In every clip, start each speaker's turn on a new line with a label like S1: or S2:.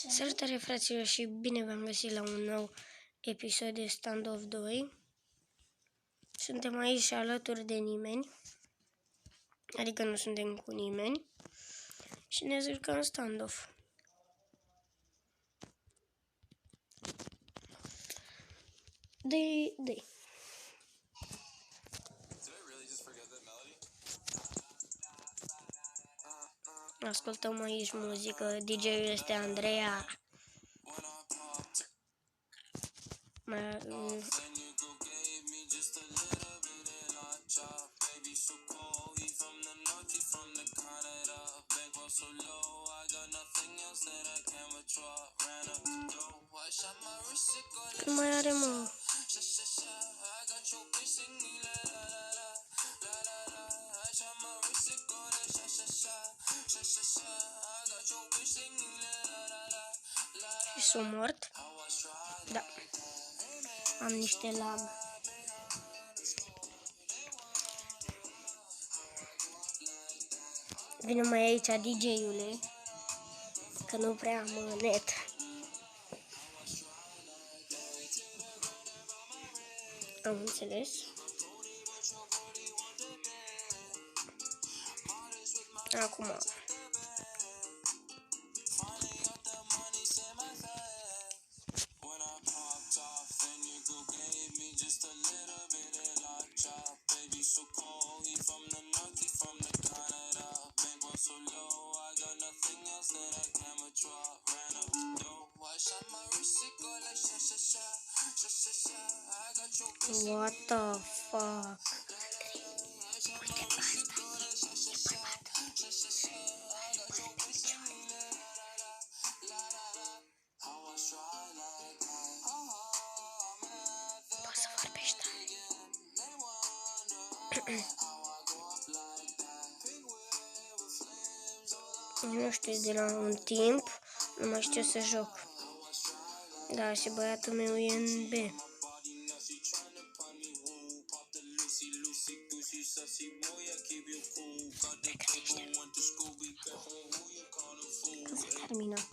S1: Salutare fraților și bine v-am găsit la un nou episod de Standoff 2. Suntem aici alături de nimeni, adică nu suntem cu nimeni și ne jucăm Standoff. Dei. Ascultăm aici muzică, DJ-ul este Andreea. Cât mai are, mă? Și sunt mort? Da. Am niște lag. Vine mai aici DJ-ule, că nu prea am net. Am înțeles. Acum. What the fuck? Uite asta, e bărbat. Poți să vorbești, nu știu, de la un timp nu mai știu să joc. Da, și băiatul meu e în B. Nu se termină.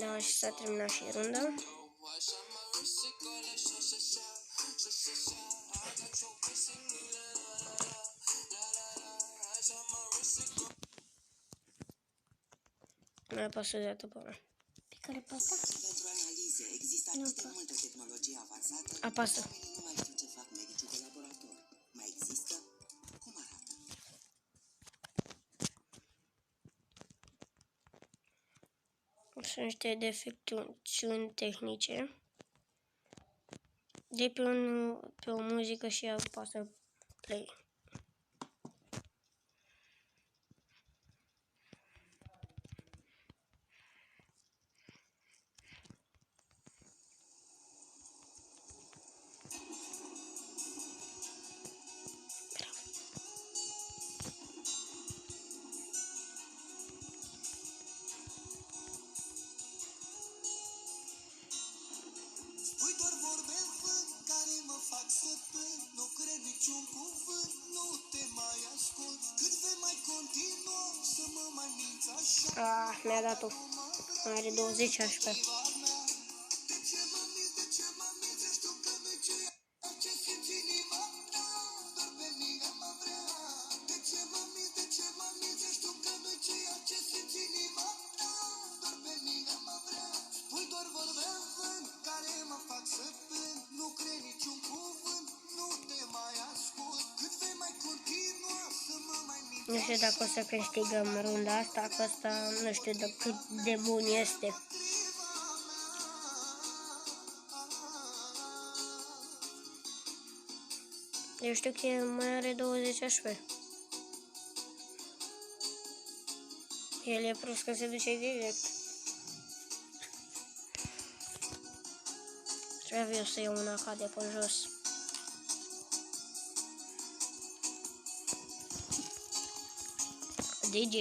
S1: Da, și s-a terminat și runda. Mai apasă o dată pe ăla.
S2: Pe care pe asta?
S3: Pentru analize există atât de multă tehnologie avansată.
S1: Apasă.
S3: Nu mai știu ce fac medicii de laborator. Mai există? Cum arată?
S1: Sunt niște defecțiuni tehnice. De pe o muzică și apasă play.
S3: Voi doar vorbe în vânt care mă fac să plâng. Nu cred niciun cuvânt, nu te mai ascult. Cât vei mai continua să mă mai minți așa?
S1: Mi-a dat-o. Mai are 20 HP.
S3: De ce mă minți, de ce mă minți? Știu că nu-i ceea ce simți inima ta. Doar pe mine mă vrea. De ce mă minți, de ce mă minți? Știu că nu-i ceea ce simți inima ta. Doar pe mine mă vrea. Spui doar vorbe în vânt care mă fac să plâng. Nu cred niciun cuvânt, nu te mai ascult. Cât vei mai continua să mă mai minți?
S1: Nu știu dacă o să câștigăm runda asta, că asta nu știu de cât de bun este. Eu știu că mai are 20 HP. El e prost că se duce direct. Trebuie să iau una ca de pe jos. DJ.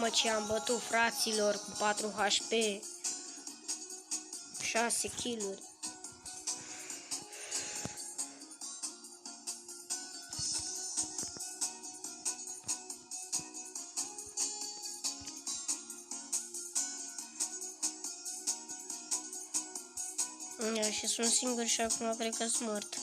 S1: Mamă, ce am bătut, fraților, cu 4 HP. 6 kill-uri. Ia, și sunt singur și acum cred că sunt mort.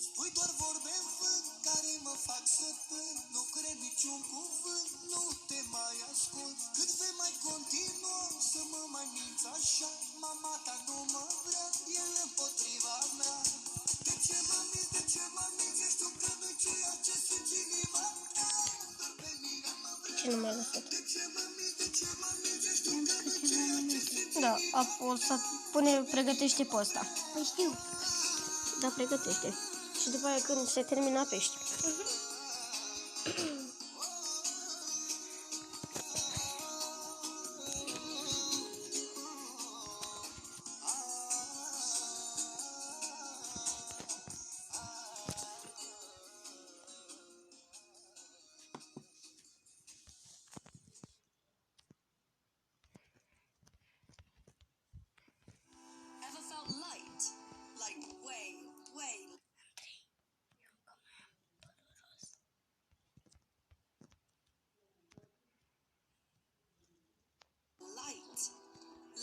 S3: Spui doar vorbe în vânt care mă fac să plâng. Nu cred niciun cuvânt, nu te mai ascult. Cât vei mai continua să mă mai minți așa? Mama ta nu mă vrea, el împotriva mea. De ce mă minți, de ce mă minți? Ești tu că nu-i ceea ce simți inima ta. Doar pe mine mă vrea.
S1: Ce nu m-a lăsat?
S3: De ce mă minți, de ce mă minți? Ești tu că nu-i ceea ce simți.
S1: Da, o să pune, pregătește pe ăsta.
S2: Păi știu.
S1: Da, pregătește. Și după aia când se termină apești.
S4: Ever felt light? Like way light.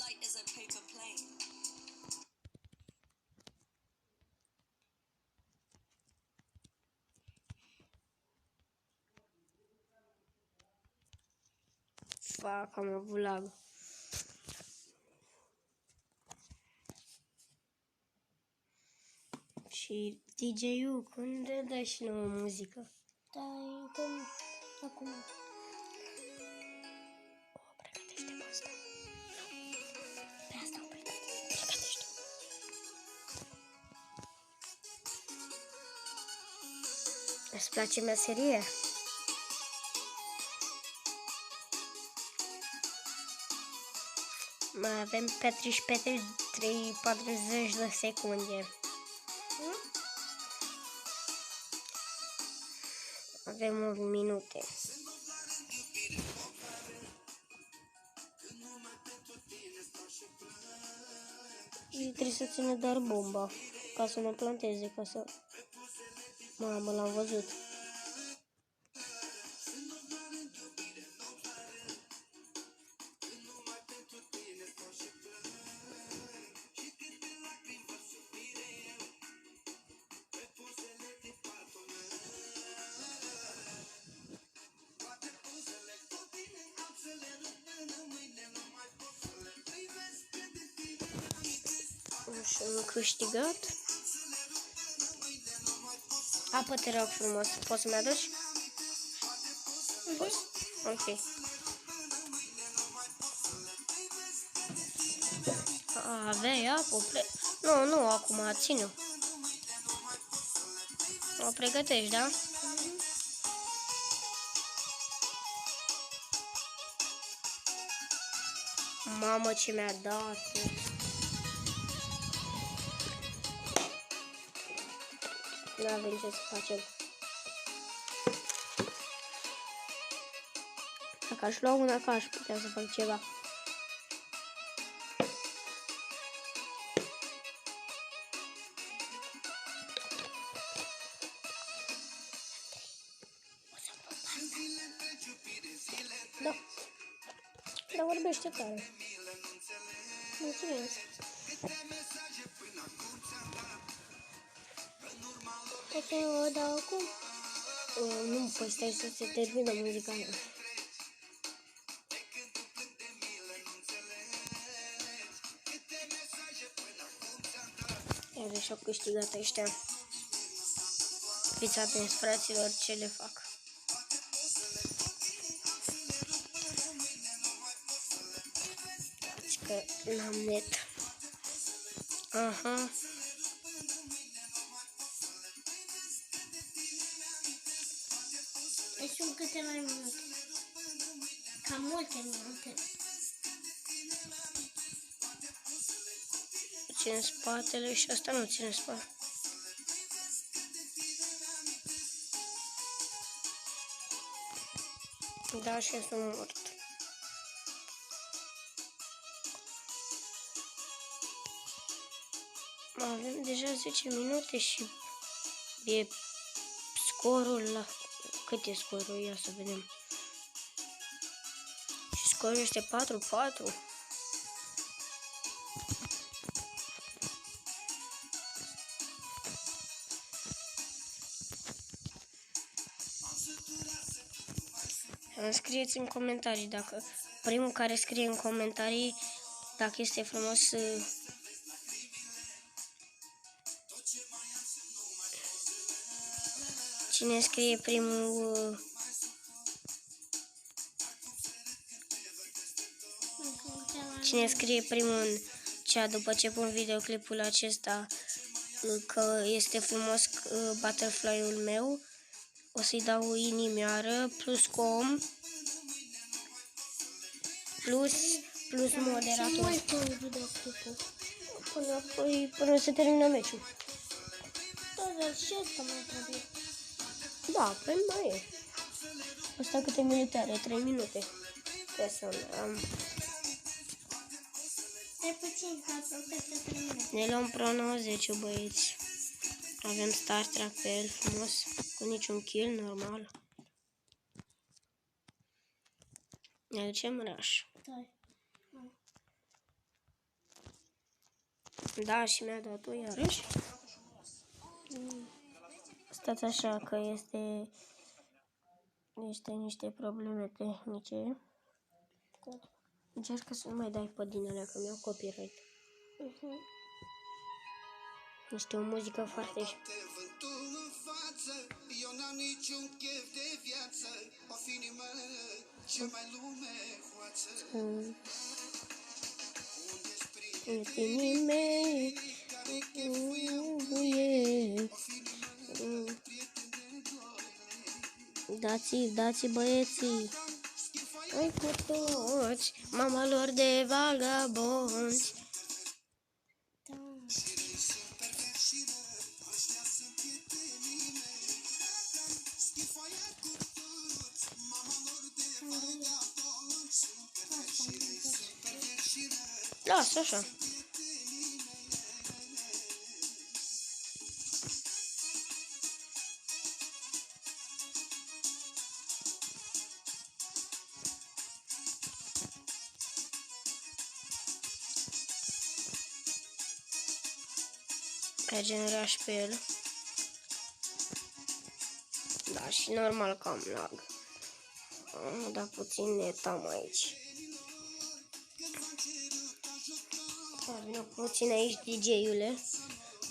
S4: Light as a paper plane.
S1: Fac, am avut lag. Și DJ-ul, când dă și nouă muzică?
S2: Da, e că acum.
S1: O, pregătește pe asta. Pe asta o pregătește. Îți place meserie? Mai avem Petriș 40 de secunde. Avem 8 minute. Și trebuie să țină doar bomba ca să ne planteze, ca să... Mamă, l-am văzut. Și am câștigat. Apă, te rog frumos. Poți să-mi aduci? Poți. Ok. Aveai apă? Nu, acum, ține-o. O pregătești, da? Mamă, ce mi-a dat. Nu avem ce să facem. Dacă aș lua una ca aș putea să fac ceva. Da. Dar vorbește tare. Mulțumesc.
S2: O să o dau acum.
S1: Nu, păi stai să se termină muzica aia. Iar și-au câștigat ăștia. Fiți atenți, fraților, ce le fac. Deci că n-am net. Aha.
S2: Deci sunt câte mai multe. Cam multe minute.
S1: Țin spatele și asta nu ține spatele. Da, și sunt mort. Avem deja 10 minute și e scorul la... Cât e scorul? Ia să vedem. Și scorul este 4-4. Scrieți în comentarii dacă primul care scrie în comentarii dacă este frumos. Cine scrie primul Cine scrie primul în chat după ce pun videoclipul acesta că este frumos butterfly-ul meu, o să-i dau inimioară plus com plus moderator.
S2: Ce mai pun videoclipul?
S1: Până se termină meciul.
S2: Dar și asta mai trebuie.
S1: Da, păi mai e. Asta câte minute are? 3 minute.
S2: Stai puțin, că aproape să termină.
S1: Ne luăm Pro 90, băieți. Avem Star Trek pe el frumos, cu niciun kill, normal. Ne ducem rush.
S2: Stai.
S1: Da, și mi-a dat-o iarăși. Stați așa că este niște probleme tehnice. Încearcă să nu mai dai pe din alea, că mi-au copyright. Este o muzică foarte...
S3: Vântul în față, eu n-am niciun chef de viață. O fi nimeni, ce mai lume hoață. Unde-s
S1: Prietenii mei, dați băieții, ai cu toți, mama lor de vagabonzi. Lasă așa. Mergem rush pe el. Da, și normal că am lag. Am dat puțin net am aici. Vină puțin aici, DJ-ule.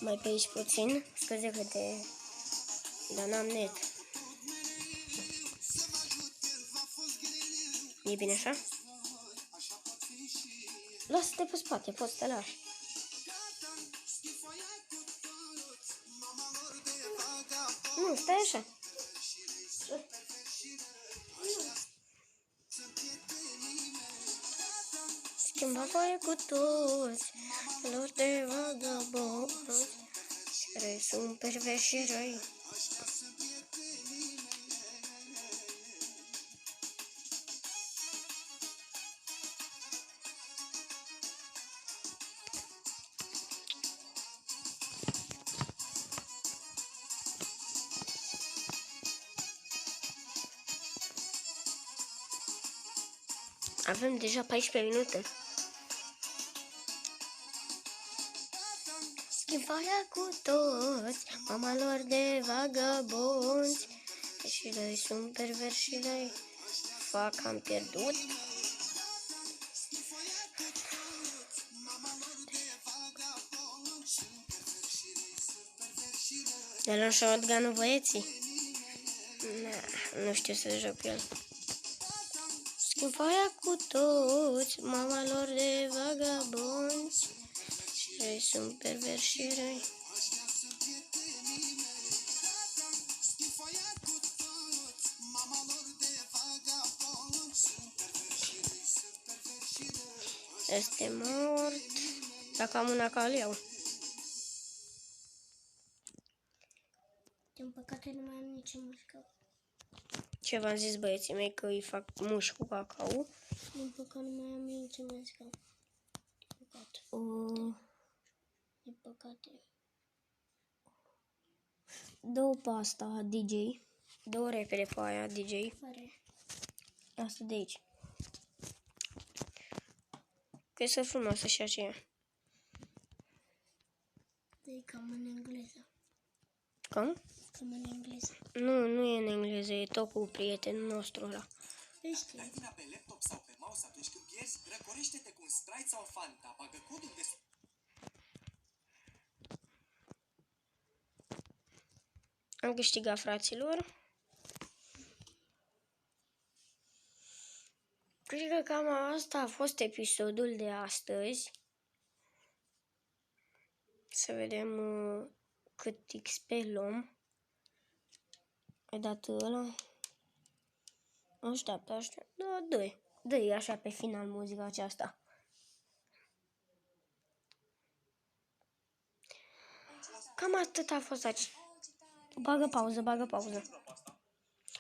S1: Mai pe aici puțin. Scuze că te... Dar n-am net. E bine așa? Lasă-te pe spate, poți să te lași. Nu, stai așa. Schimba voie cu toți, lor de vagabonzi, care sunt perversi și răi. Avem deja 14 minute. Schimbarea cu toți, mama lor de vagabonzi, și noi sunt perversi și noi fac, am pierdut. Ne luăm shotgun-ul, băieții? Nu știu să joc el. Schimbarea cu toți, mama lor de vagabonzi, și noi sunt perversi și răi. Este mort. Dacă am una ca iau.
S2: Din păcate nu mai am nicio mușcă.
S1: Ce v-am zis băieții mei că îi fac muși cu cacao.
S2: Din păcate nu mai am eu ce măscă. Din păcate. Din păcate.
S1: Dă-o pe asta, DJ. Dă-o repede pe aia, DJ.
S2: Fără.
S1: Asta de aici. Că este frumoasă și aceea.
S2: E cam în engleză.
S1: Cum?
S2: Cam în engleză.
S1: Nu e în engleză, e tot cu prietenul nostru ăla.
S2: Știi?
S3: Dai vina pe laptop sau pe mouse atunci când pierzi, răcorește-te cu un Sprite sau Fanta, bagă codul de...
S1: Am câștigat, fraților. Cred că cam asta a fost episodul de astăzi. Să vedem cât XP luăm. Ai dat ăla? Așteaptă. Da, dă-i așa pe final muzica aceasta. Cam atât a fost aici. Bagă pauză.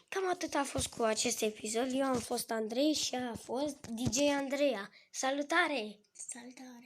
S1: Cam atât a fost cu acest episod. Eu am fost Andrei și a fost DJ Andreea. Salutare!
S2: Salutare!